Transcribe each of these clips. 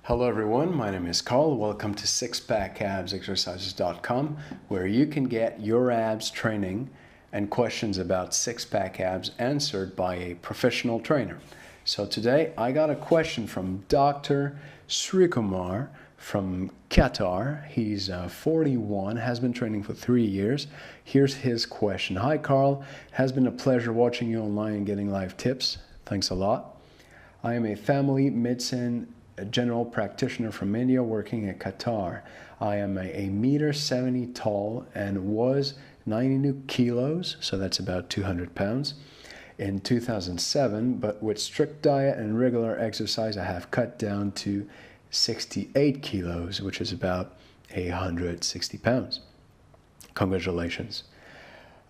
Hello everyone, my name is Carl. Welcome to sixpackabsexercises.com, where you can get your abs training and questions about six-pack abs answered by a professional trainer. So today I got a question from Dr. Srikumar from Qatar. He's 41, has been training for 3 years. Here's his question. Hi Carl, has been a pleasure watching you online and getting live tips. Thanks a lot. I am a family medicine general practitioner from India working at Qatar. I am a meter 70 tall and was 92 kilos, so that's about 200 pounds, in 2007, but with strict diet and regular exercise, I have cut down to 68 kilos, which is about 160 pounds. Congratulations.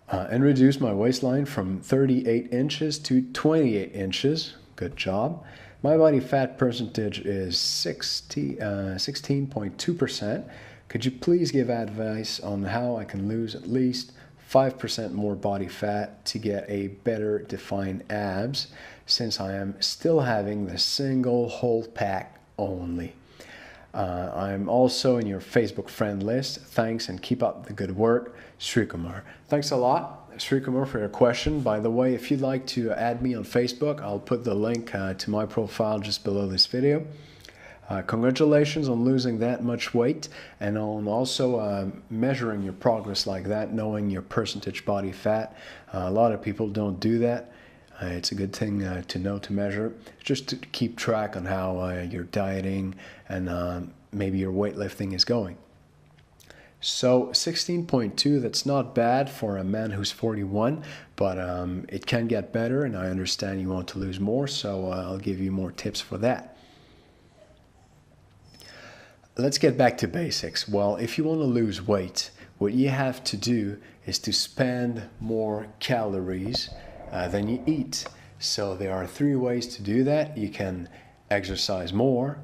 And reduced my waistline from 38 inches to 28 inches. Good job. My body fat percentage is 16.2%. Could you please give advice on how I can lose at least 5% more body fat to get a better defined abs, since I am still having the single whole pack only? I'm also in your Facebook friend list. Thanks and keep up the good work, Srikumar. Thanks a lot, Srikumar, for your question. By the way, if you'd like to add me on Facebook, I'll put the link to my profile just below this video. Congratulations on losing that much weight and on also measuring your progress like that, knowing your percentage body fat. A lot of people don't do that. It's a good thing to know to measure, just to keep track on how your dieting and maybe your weightlifting is going. So 16.2, that's not bad for a man who's 41, but it can get better, and I understand you want to lose more, so I'll give you more tips for that. Let's get back to basics. Well, if you want to lose weight, what you have to do is to spend more calories than you eat. So there are 3 ways to do that. You can exercise more,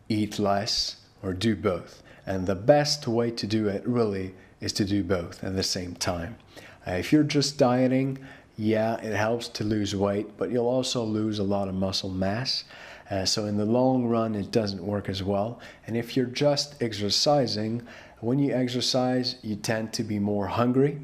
eat less, or do both. And the best way to do it really is to do both at the same time. If you're just dieting, yeah, it helps to lose weight, but you'll also lose a lot of muscle mass. So in the long run, it doesn't work as well. And if you're just exercising, when you exercise, you tend to be more hungry.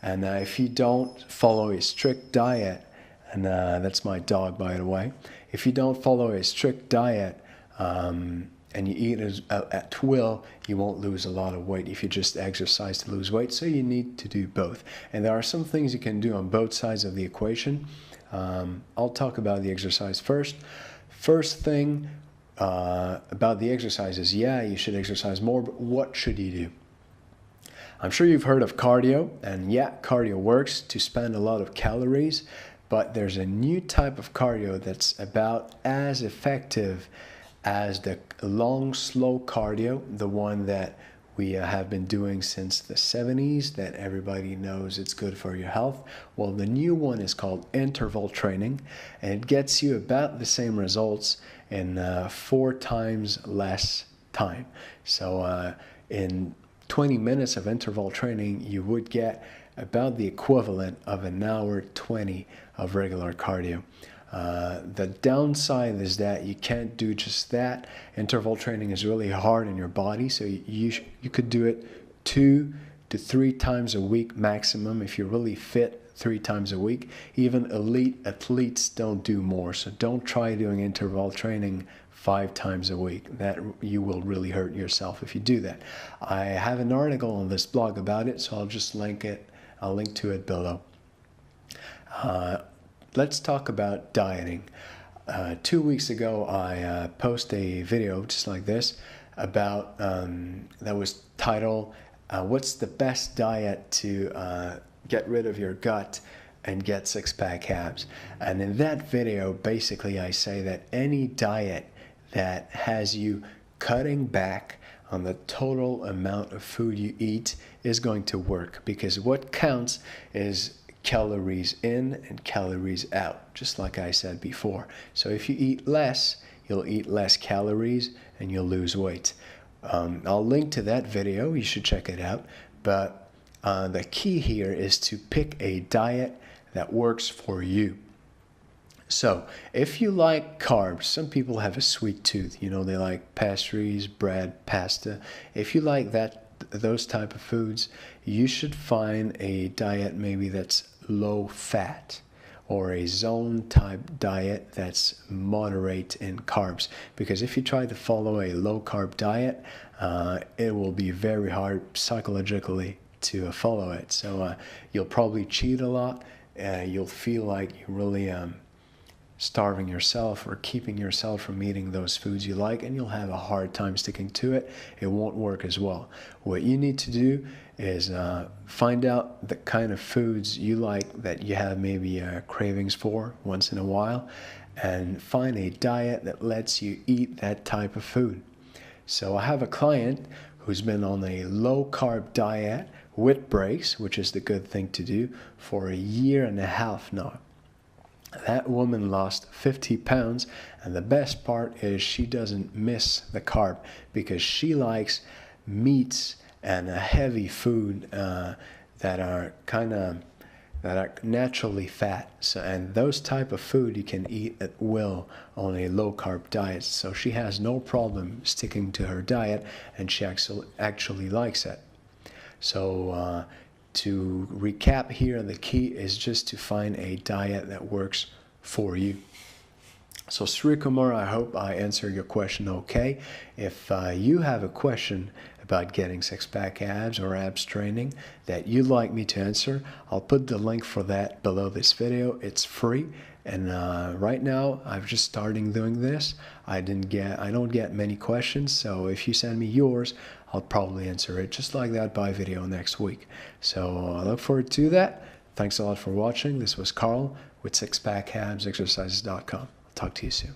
And if you don't follow a strict diet, and that's my dog, by the way, if you don't follow a strict diet and you eat at will, you won't lose a lot of weight if you just exercise to lose weight. So you need to do both. And there are some things you can do on both sides of the equation. I'll talk about the exercise first. First thing about the exercise is, yeah, you should exercise more, but what should you do? I'm sure you've heard of cardio, and yeah, cardio works to spend a lot of calories, but there's a new type of cardio that's about as effective as the long, slow cardio, the one that we have been doing since the 70s, that everybody knows it's good for your health. Well, the new one is called interval training, and it gets you about the same results in 4 times less time. So in 20 minutes of interval training, you would get about the equivalent of an hour 20 of regular cardio. The downside is that you can't do just that. Interval training is really hard on your body, so you could do it 2 to 3 times a week maximum if you're really fit. 3 times a week. Even elite athletes don't do more, so don't try doing interval training 5 times a week. That you will really hurt yourself if you do that. I have an article on this blog about it, so I'll just link it. I'll link to it below. Let's talk about dieting. 2 weeks ago, I posted a video just like this about that was titled "What's the best diet to get rid of your gut and get six-pack abs?" And in that video, basically, I say that any diet that has you cutting back on the total amount of food you eat is going to work, because what counts is calories in and calories out, just like I said before. So if you eat less, you'll eat less calories and you'll lose weight. I'll link to that video, you should check it out. But the key here is to pick a diet that works for you. So, if you like carbs, some people have a sweet tooth. You know, they like pastries, bread, pasta. If you like those type of foods, you should find a diet maybe that's low fat, or a zone type diet that's moderate in carbs. Because if you try to follow a low carb diet, it will be very hard psychologically to follow it. So you'll probably cheat a lot. You'll feel like you really starving yourself or keeping yourself from eating those foods you like, and you'll have a hard time sticking to it. It won't work as well. What you need to do is find out the kind of foods you like, that you have maybe cravings for once in a while, and find a diet that lets you eat that type of food. So I have a client who's been on a low carb diet with breaks, which is the good thing to do, for 1.5 years now. That woman lost 50 pounds, and the best part is she doesn't miss the carb, because she likes meats and a heavy food that are naturally fat. So, and those type of food you can eat at will on a low carb diet. So she has no problem sticking to her diet, and she actually likes it. So to recap here, the key is just to find a diet that works for you. So Sri Kumar, I hope I answered your question okay. If you have a question about getting six-pack abs or abs training that you'd like me to answer, I'll put the link for that below this video. It's free, and right now I'm just starting doing this. I don't get many questions, so if you send me yours, I'll probably answer it just like that by video next week. So I look forward to that. Thanks a lot for watching. This was Carl with sixpackabsexercises.com. Talk to you soon.